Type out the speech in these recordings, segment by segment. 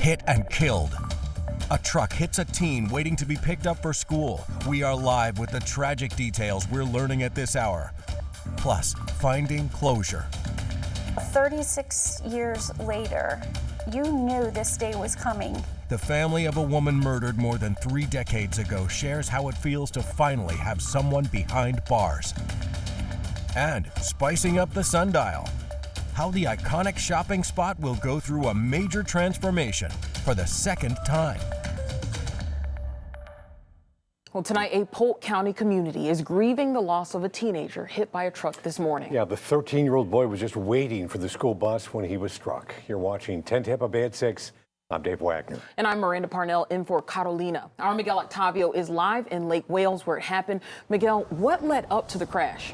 hit and killed. A truck hits a teen waiting to be picked up for school. We are live with the tragic details we're learning at this hour. Plus, finding closure. 36 years later, you knew this day was coming. The family of a woman murdered more than 3 decades ago shares how it feels to finally have someone behind bars. And spicing up the sundial. How the iconic shopping spot will go through a major transformation for the second time. Well, tonight, a Polk County community is grieving the loss of a teenager hit by a truck this morning. Yeah, the 13-year-old boy was just waiting for the school bus when he was struck. You're watching 10 Tampa Bay at 6. I'm Dave Wagner. And I'm Miranda Parnell in for Carolina. Our Miguel Octavio is live in Lake Wales where it happened. Miguel, what led up to the crash?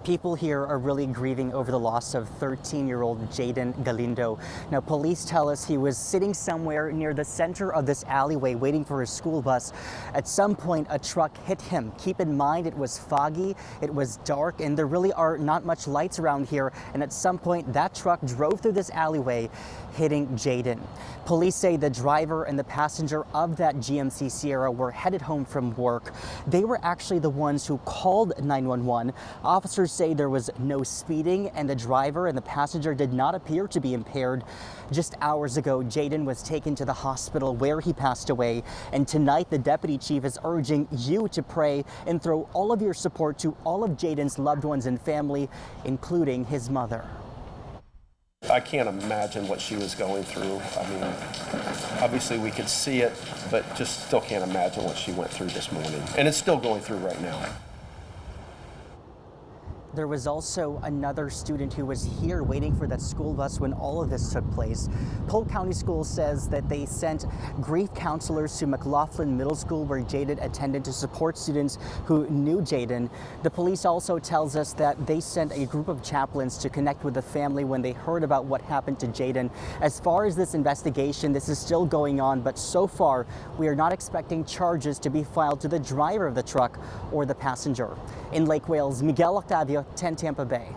People here are really grieving over the loss of 13-year-old Jaden Galindo. Now, police tell us he was sitting somewhere near the center of this alleyway waiting for his school bus. At some point, a truck hit him. Keep in mind, it was foggy, it was dark, and there really are not much lights around here. And at some point, that truck drove through this alleyway, hitting Jaden. Police say the driver and the passenger of that GMC Sierra were headed home from work. They were actually the ones who called 911. Officers say there was no speeding and the driver and the passenger did not appear to be impaired. Just hours ago, Jaden was taken to the hospital where he passed away. And tonight, the deputy chief is urging you to pray and throw all of your support to all of Jaden's loved ones and family, including his mother. I can't imagine what she was going through. I mean, obviously we could see it, but just still can't imagine what she went through this morning. And it's still going through right now. There was also another student who was here waiting for that school bus when all of this took place. Polk County Schools says that they sent grief counselors to McLaughlin Middle School where Jaden attended to support students who knew Jaden. The police also tells us that they sent a group of chaplains to connect with the family when they heard about what happened to Jaden. As far as this investigation, this is still going on, but so far we are not expecting charges to be filed to the driver of the truck or the passenger. In Lake Wales, Miguel Octavio, 10 Tampa Bay.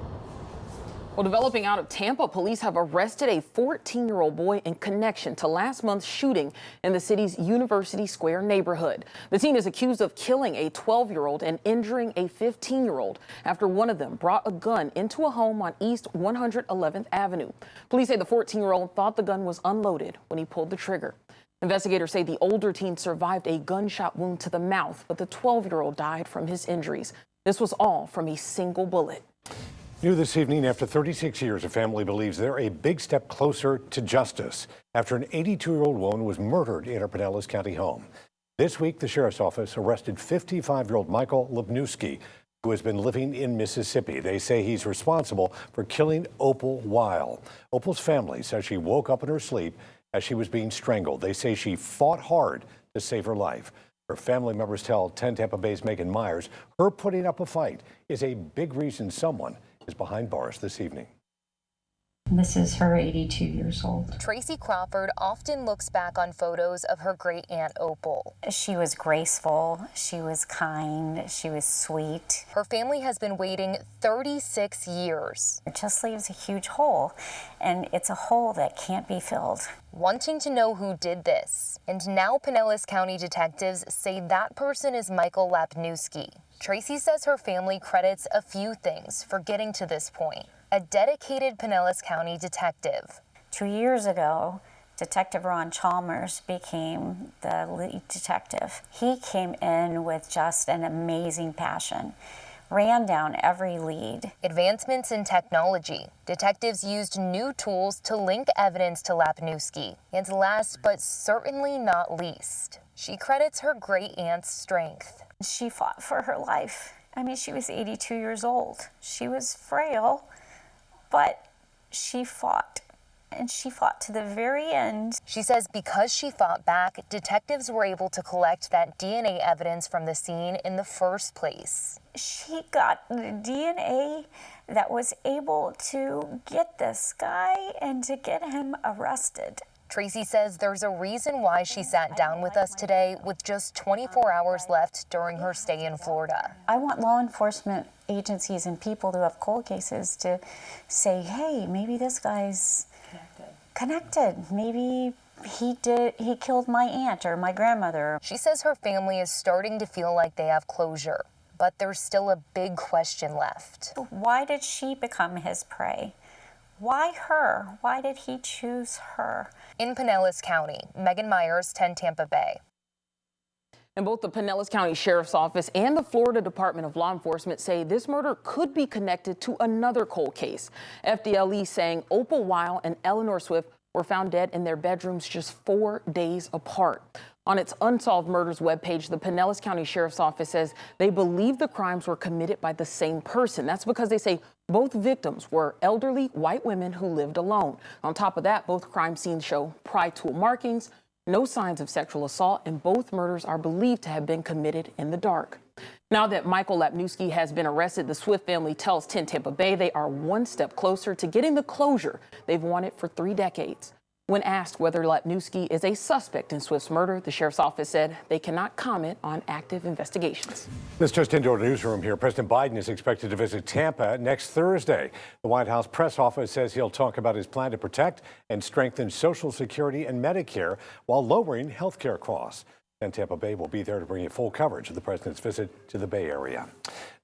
Well, developing out of Tampa, police have arrested a 14-year-old boy in connection to last month's shooting in the city's University Square neighborhood. The teen is accused of killing a 12-year-old and injuring a 15-year-old after one of them brought a gun into a home on East 111th Avenue. Police say the 14-year-old thought the gun was unloaded when he pulled the trigger. Investigators say the older teen survived a gunshot wound to the mouth, but the 12-year-old died from his injuries. This was all from a single bullet. New this evening, after 36 years, a family believes they're a big step closer to justice after an 82-year-old woman was murdered in her Pinellas County home. This week, the sheriff's office arrested 55-year-old Michael Lipnewski, who has been living in Mississippi. They say he's responsible for killing Opal Weil. Opal's family says she woke up in her sleep as she was being strangled. They say she fought hard to save her life. Her family members tell 10 Tampa Bay's Megan Myers her putting up a fight is a big reason someone is behind bars this evening. This is her 82 years old. Tracy Crawford often looks back on photos of her great aunt Opal. She was graceful, she was kind, she was sweet. Her family has been waiting 36 years. It just leaves a huge hole, and it's a hole that can't be filled. Wanting to know who did this, and now Pinellas County detectives say that person is Michael Lipnewski. Tracy says her family credits a few things for getting to this point. A dedicated Pinellas County detective. 2 years ago, Detective Ron Chalmers became the lead detective. He came in with just an amazing passion, ran down every lead. Advancements in technology. Detectives used new tools to link evidence to Lipnewski. And last but certainly not least, she credits her great aunt's strength. She fought for her life. I mean, she was 82 years old. She was frail, but she fought, and she fought to the very end. She says because she fought back, detectives were able to collect that DNA evidence from the scene in the first place. She got the DNA that was able to get this guy and to get him arrested. Tracy says there's a reason why she sat down with us today with just 24 hours left during her stay in Florida. I want law enforcement agencies and people who have cold cases to say, hey, maybe this guy's connected. Maybe he killed my aunt or my grandmother. She says her family is starting to feel like they have closure, but there's still a big question left. Why did she become his prey? Why her? Why did he choose her? In Pinellas County, Megan Myers, 10 Tampa Bay. And both the Pinellas County Sheriff's Office and the Florida Department of Law Enforcement say this murder could be connected to another cold case. FDLE saying Opal Weil and Eleanor Swift were found dead in their bedrooms just 4 days apart. On its Unsolved Murders webpage, the Pinellas County Sheriff's Office says they believe the crimes were committed by the same person. That's because they say both victims were elderly white women who lived alone. On top of that, both crime scenes show pry tool markings, no signs of sexual assault, and both murders are believed to have been committed in the dark. Now that Michael Lapnewski has been arrested, the Swift family tells 10 Tampa Bay they are one step closer to getting the closure they've wanted for 3 decades. When asked whether Lapnewski is a suspect in Swift's murder, the sheriff's office said they cannot comment on active investigations. This just into our newsroom here. President Biden is expected to visit Tampa next Thursday. The White House press office says he'll talk about his plan to protect and strengthen Social Security and Medicare while lowering health care costs. And Tampa Bay will be there to bring you full coverage of the president's visit to the Bay Area.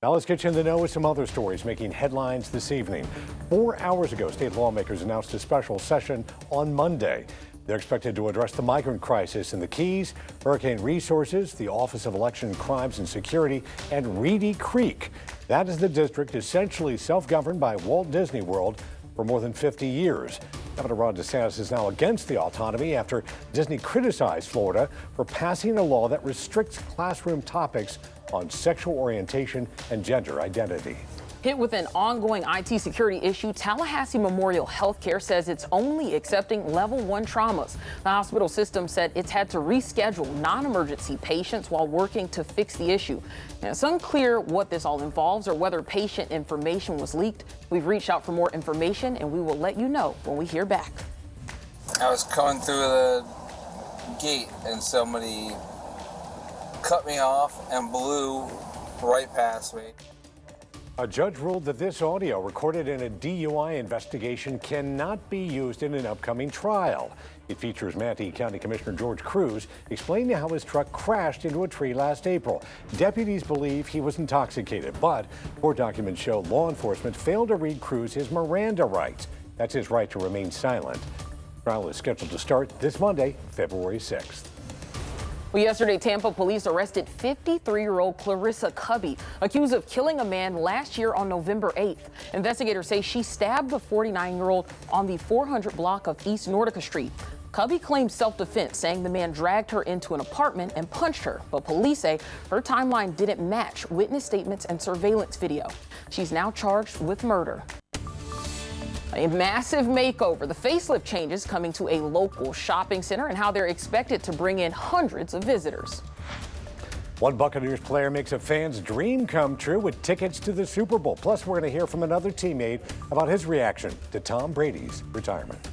Now let's get you in the know with some other stories making headlines this evening. 4 hours ago, state lawmakers announced a special session on Monday. They're expected to address the migrant crisis in the Keys, hurricane resources, the Office of Election Crimes and Security, and Reedy Creek. That is the district essentially self-governed by Walt Disney World for more than 50 years. Governor Ron DeSantis is now against the autonomy after Disney criticized Florida for passing a law that restricts classroom topics on sexual orientation and gender identity. Hit with an ongoing IT security issue, Tallahassee Memorial Healthcare says it's only accepting level 1 traumas. The hospital system said it's had to reschedule non-emergency patients while working to fix the issue. Now, it's unclear what this all involves or whether patient information was leaked. We've reached out for more information and we will let you know when we hear back. I was coming through the gate and somebody cut me off and blew right past me. A judge ruled that this audio recorded in a DUI investigation cannot be used in an upcoming trial. It features Manatee County Commissioner George Cruz explaining how his truck crashed into a tree last April. Deputies believe he was intoxicated, but court documents show law enforcement failed to read Cruz his Miranda rights. That's his right to remain silent. The trial is scheduled to start this Monday, February 6th. Well, yesterday, Tampa police arrested 53-year-old Clarissa Cubby, accused of killing a man last year on November 8th. Investigators say she stabbed the 49-year-old on the 400 block of East Nordica Street. Cubby claimed self-defense, saying the man dragged her into an apartment and punched her. But police say her timeline didn't match witness statements and surveillance video. She's now charged with murder. A massive makeover. The facelift changes coming to a local shopping center and how they're expected to bring in hundreds of visitors. One Buccaneers player makes a fan's dream come true with tickets to the Super Bowl. Plus, we're going to hear from another teammate about his reaction to Tom Brady's retirement.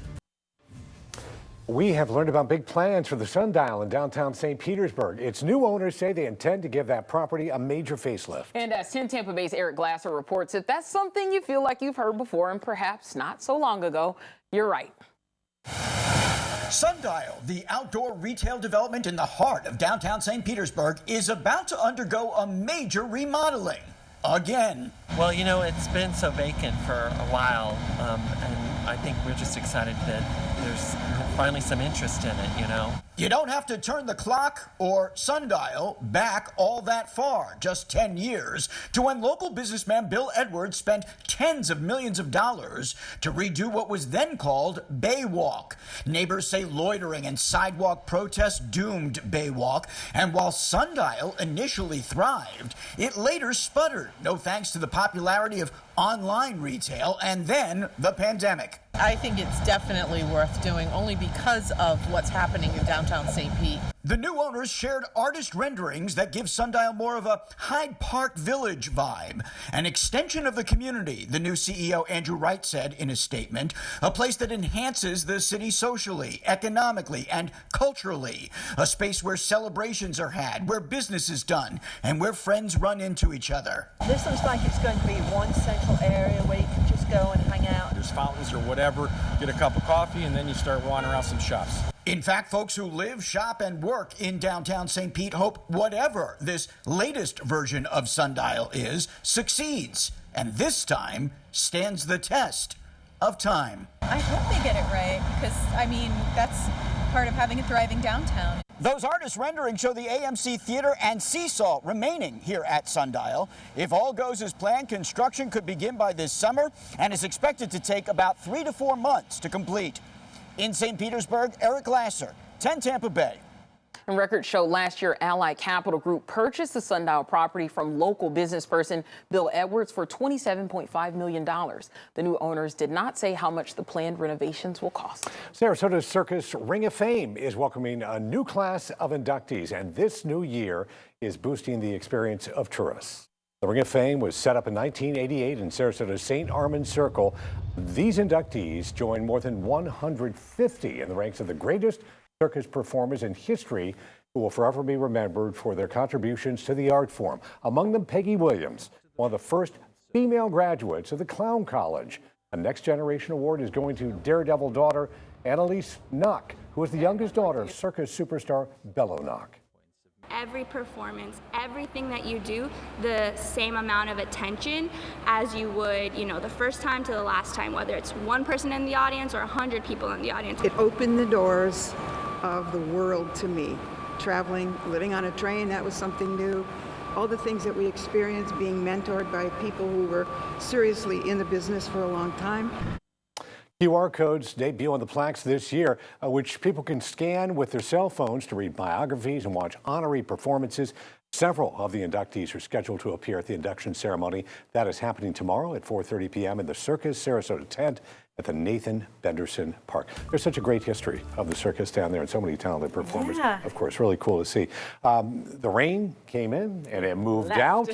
We have learned about big plans for the Sundial in downtown St. Petersburg. Its new owners say they intend to give that property a major facelift. And as 10 Tampa Bay's Eric Glasser reports, if that's something you feel like you've heard before and perhaps not so long ago, you're right. Sundial, the outdoor retail development in the heart of downtown St. Petersburg, is about to undergo a major remodeling. Again. Well, you know, it's been so vacant for a while, and I think we're just excited that there's finally some interest in it, you know. You don't have to turn the clock or sundial back all that far, just 10 years, to when local businessman Bill Edwards spent tens of millions of dollars to redo what was then called Baywalk. Neighbors say loitering and sidewalk protests doomed Baywalk, and while Sundial initially thrived, it later sputtered, no thanks to the popularity of online retail and then the pandemic. I think it's definitely worth doing only because of what's happening in downtown St. Pete. The new owners shared artist renderings that give Sundial more of a Hyde Park Village vibe, an extension of the community, the new CEO Andrew Wright said in a statement, a place that enhances the city socially, economically, and culturally, a space where celebrations are had, where business is done, and where friends run into each other. This looks like it's going to be one central area where you can just go and hang out. There's fountains or whatever, get a cup of coffee, and then you start wandering around some shops. In fact, folks who live, shop, and work in downtown St. Pete hope whatever this latest version of Sundial is succeeds, and this time stands the test of time. I hope they get it right, because, I mean, that's part of having a thriving downtown. Those artist renderings show the AMC Theater and Seesaw remaining here at Sundial. If all goes as planned, construction could begin by this summer and is expected to take about 3 to 4 months to complete. In St. Petersburg, Eric Lasser, 10 Tampa Bay. And records show last year Ally Capital Group purchased the Sundial property from local business person Bill Edwards for $27.5 million. The new owners did not say how much the planned renovations will cost. Sarasota's Circus Ring of Fame is welcoming a new class of inductees, and this new year is boosting the experience of tourists. The Ring of Fame was set up in 1988 in Sarasota's St. Armand Circle. These inductees join more than 150 in the ranks of the greatest circus performers in history who will forever be remembered for their contributions to the art form. Among them, Peggy Williams, one of the first female graduates of the Clown College. A Next Generation Award is going to Daredevil daughter Annalise Knock, who is the youngest daughter of circus superstar Bello Knock. Every performance, everything that you do, the same amount of attention as you would, the first time to the last time, whether it's one person in the audience or 100 people in the audience. It opened the doors of the world to me. Traveling, living on a train, that was something new. All the things that we experienced, being mentored by people who were seriously in the business for a long time. QR codes debut on the plaques this year, which people can scan with their cell phones to read biographies and watch honorary performances. Several of the inductees are scheduled to appear at the induction ceremony. That is happening tomorrow at 4:30 p.m. in the Circus Sarasota tent at the Nathan Benderson Park. There's such a great history of the circus down there and so many talented performers. Yeah. Of course, really cool to see. The rain came in and it moved out.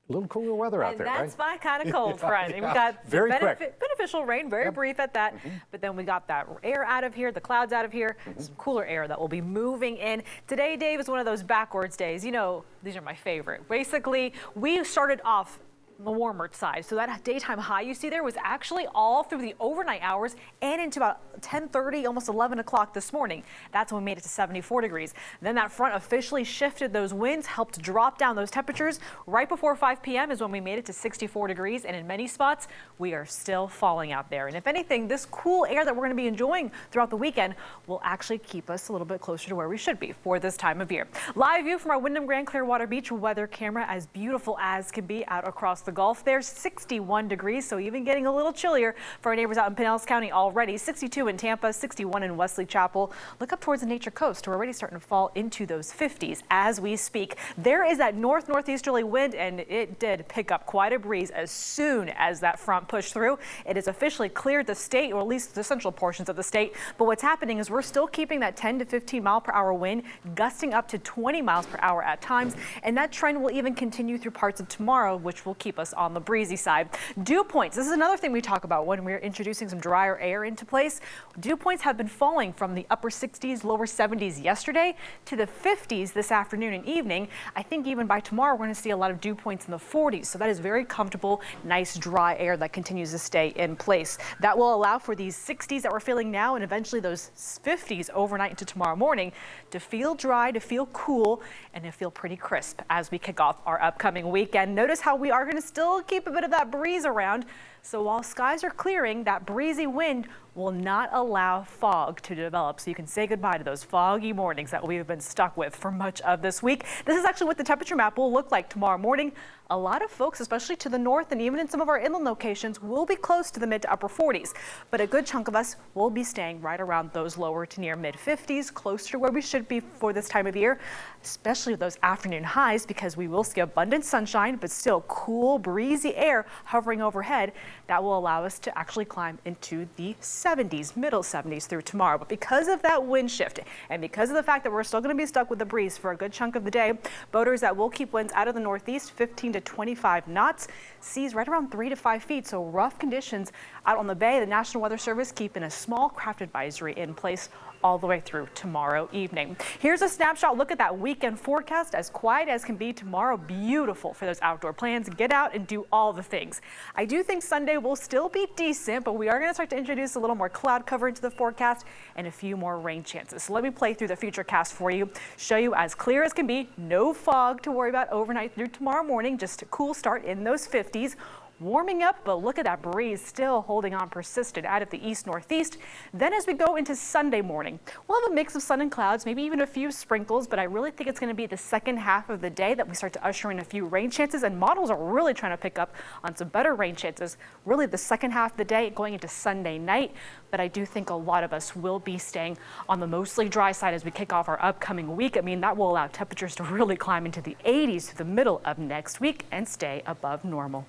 A little cooler weather out there, that's right? my kind of cold front. We got very beneficial rain, very brief at that. But then we got that air out of here, the clouds out of here, some cooler air that will be moving in. Today, Dave, is one of those backwards days. These are my favorite. Basically, we started off the warmer side. So that daytime high you see there was actually all through the overnight hours and into about 10:30, almost 11 o'clock this morning. That's when we made it to 74 degrees. Then that front officially shifted those winds, helped drop down those temperatures. Right before 5 p.m. is when we made it to 64 degrees. And in many spots, we are still falling out there. And if anything, this cool air that we're going to be enjoying throughout the weekend will actually keep us a little bit closer to where we should be for this time of year. Live view from our Wyndham Grand Clearwater Beach weather camera, as beautiful as can be out across the Gulf. There's 61 degrees, so even getting a little chillier for our neighbors out in Pinellas County already. 62 in Tampa, 61 in Wesley Chapel. Look up towards the Nature Coast. We're already starting to fall into those 50s as we speak. There is that northeasterly wind, and it did pick up quite a breeze as soon as that front pushed through. It has officially cleared the state, or at least the central portions of the state. But what's happening is we're still keeping that 10 to 15 mile per hour wind, gusting up to 20 miles per hour at times. And that trend will even continue through parts of tomorrow, which will keep us on the breezy side. Dew points. This is another thing we talk about when we're introducing some drier air into place. Dew points have been falling from the upper 60s, lower 70s yesterday to the 50s this afternoon and evening. I think even by tomorrow, we're going to see a lot of dew points in the 40s. So that is very comfortable, nice dry air that continues to stay in place. That will allow for these 60s that we're feeling now and eventually those 50s overnight into tomorrow morning to feel dry, to feel cool, and to feel pretty crisp as we kick off our upcoming weekend. Notice how we are going to still keep a bit of that breeze around. So while skies are clearing, that breezy wind will not allow fog to develop. So you can say goodbye to those foggy mornings that we've been stuck with for much of this week. This is actually what the temperature map will look like tomorrow morning. A lot of folks, especially to the north and even in some of our inland locations, will be close to the mid to upper 40s. But a good chunk of us will be staying right around those lower to near mid 50s, closer to where we should be for this time of year, especially those afternoon highs, because we will see abundant sunshine, but still cool, breezy air hovering overhead. That will allow us to actually climb into the 70s, middle 70s through tomorrow. But because of that wind shift and because of the fact that we're still going to be stuck with the breeze for a good chunk of the day, boaters that will keep winds out of the northeast 15 to 25 knots, seas right around 3 to 5 feet. So rough conditions out on the bay. The National Weather Service keeping a small craft advisory in place all the way through tomorrow evening. Here's a snapshot look at that weekend forecast. As quiet as can be tomorrow. Beautiful for those outdoor plans. Get out and do all the things. I do think Sunday Sunday will still be decent, but we are going to start to introduce a little more cloud cover into the forecast and a few more rain chances. So let me play through the futurecast for you, show you as clear as can be, no fog to worry about overnight through tomorrow morning, just a cool start in those 50s. Warming up, but look at that breeze still holding on persistent out of the east-northeast. Then as we go into Sunday morning, we'll have a mix of sun and clouds, maybe even a few sprinkles, but I really think it's going to be the second half of the day that we start to usher in a few rain chances, and models are really trying to pick up on some better rain chances, really the second half of the day going into Sunday night. But I do think a lot of us will be staying on the mostly dry side as we kick off our upcoming week. I mean, that will allow temperatures to really climb into the 80s through the middle of next week and stay above normal.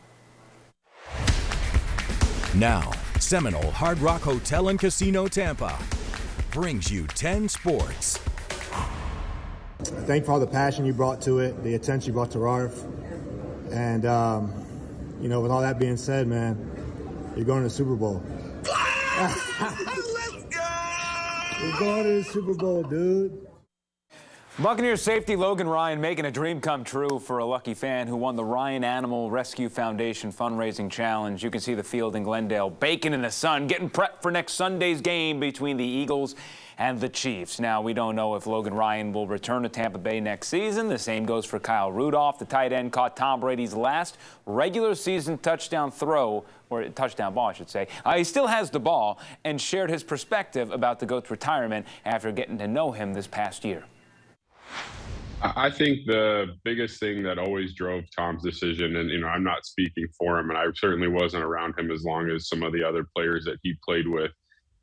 Now, Seminole Hard Rock Hotel and Casino Tampa brings you 10 sports. Thank you for all the passion you brought to it, the attention you brought to RARF. And, you know, with all that being said, man, you're going to the Super Bowl. Let's go! We're going to the Super Bowl, dude. Buccaneers safety Logan Ryan making a dream come true for a lucky fan who won the Ryan Animal Rescue Foundation fundraising challenge. You can see the field in Glendale baking in the sun, getting prepped for next Sunday's game between the Eagles and the Chiefs. Now, we don't know if Logan Ryan will return to Tampa Bay next season. The same goes for Kyle Rudolph. The tight end caught Tom Brady's last regular season touchdown throw, or touchdown ball, I should say. He still has the ball and shared his perspective about the GOAT's retirement after getting to know him this past year. I think the biggest thing that always drove Tom's decision, and, you know, I'm not speaking for him, and I certainly wasn't around him as long as some of the other players that he played with.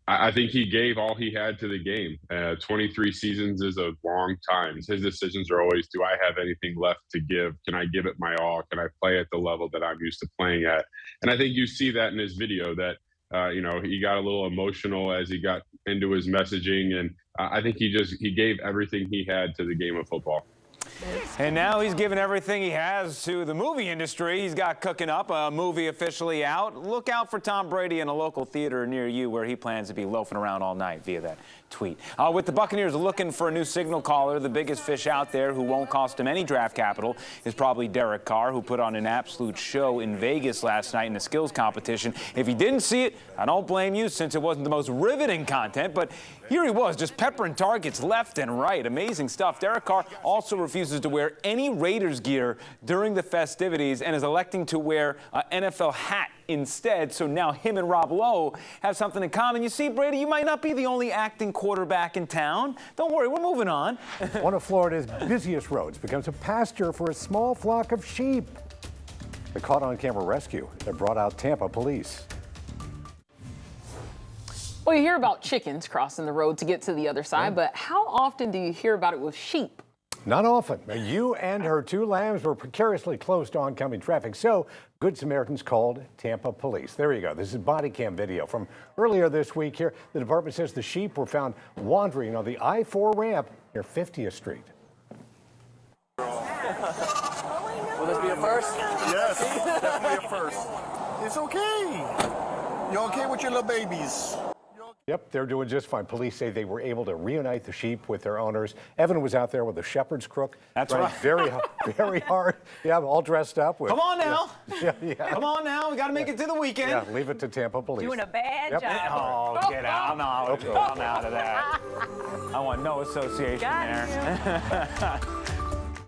I think he gave all he had to the game. 23 seasons is a long time. His decisions are always, do I have anything left to give? Can I give it my all? Can I play at the level that I'm used to playing at? And I think you see that in his video that, you know, he got a little emotional as he got into his messaging, and I think he gave everything he had to the game of football. And now he's given everything he has to the movie industry. He's got cooking up a movie officially out. Look out for Tom Brady in a local theater near you where he plans to be loafing around all night via that tweet. With the Buccaneers looking for a new signal caller, the biggest fish out there who won't cost him any draft capital is probably Derek Carr, who put on an absolute show in Vegas last night in a skills competition. If you didn't see it, I don't blame you since it wasn't the most riveting content, but here he was, just peppering targets left and right. Amazing stuff. Derek Carr also refuses to wear any Raiders gear during the festivities and is electing to wear an NFL hat instead. So now him and Rob Lowe have something in common. You see, Brady, you might not be the only acting quarterback in town. Don't worry, we're moving on. One of Florida's busiest roads becomes a pasture for a small flock of sheep. The caught-on-camera rescue that brought out Tampa police. Well, you hear about chickens crossing the road to get to the other side, but how often do you hear about it with sheep? Not often. You and her 2 lambs were precariously close to oncoming traffic, so Good Samaritans called Tampa police. There you go. This is body cam video from earlier this week here. The department says the sheep were found wandering on the I-4 ramp near 50th Street. Will this be a first? Yes, definitely a first. It's okay. You okay with your little babies? Yep, they're doing just fine. Police say they were able to reunite the sheep with their owners. Evan was out there with a shepherd's crook. That's right. Very hard. Yeah, all dressed up. With, Come on now. Yeah. Come on now. We got to make it to the weekend. Yeah, leave it to Tampa police. Doing a bad job. Oh, get out. I'm out of that. I want no association there.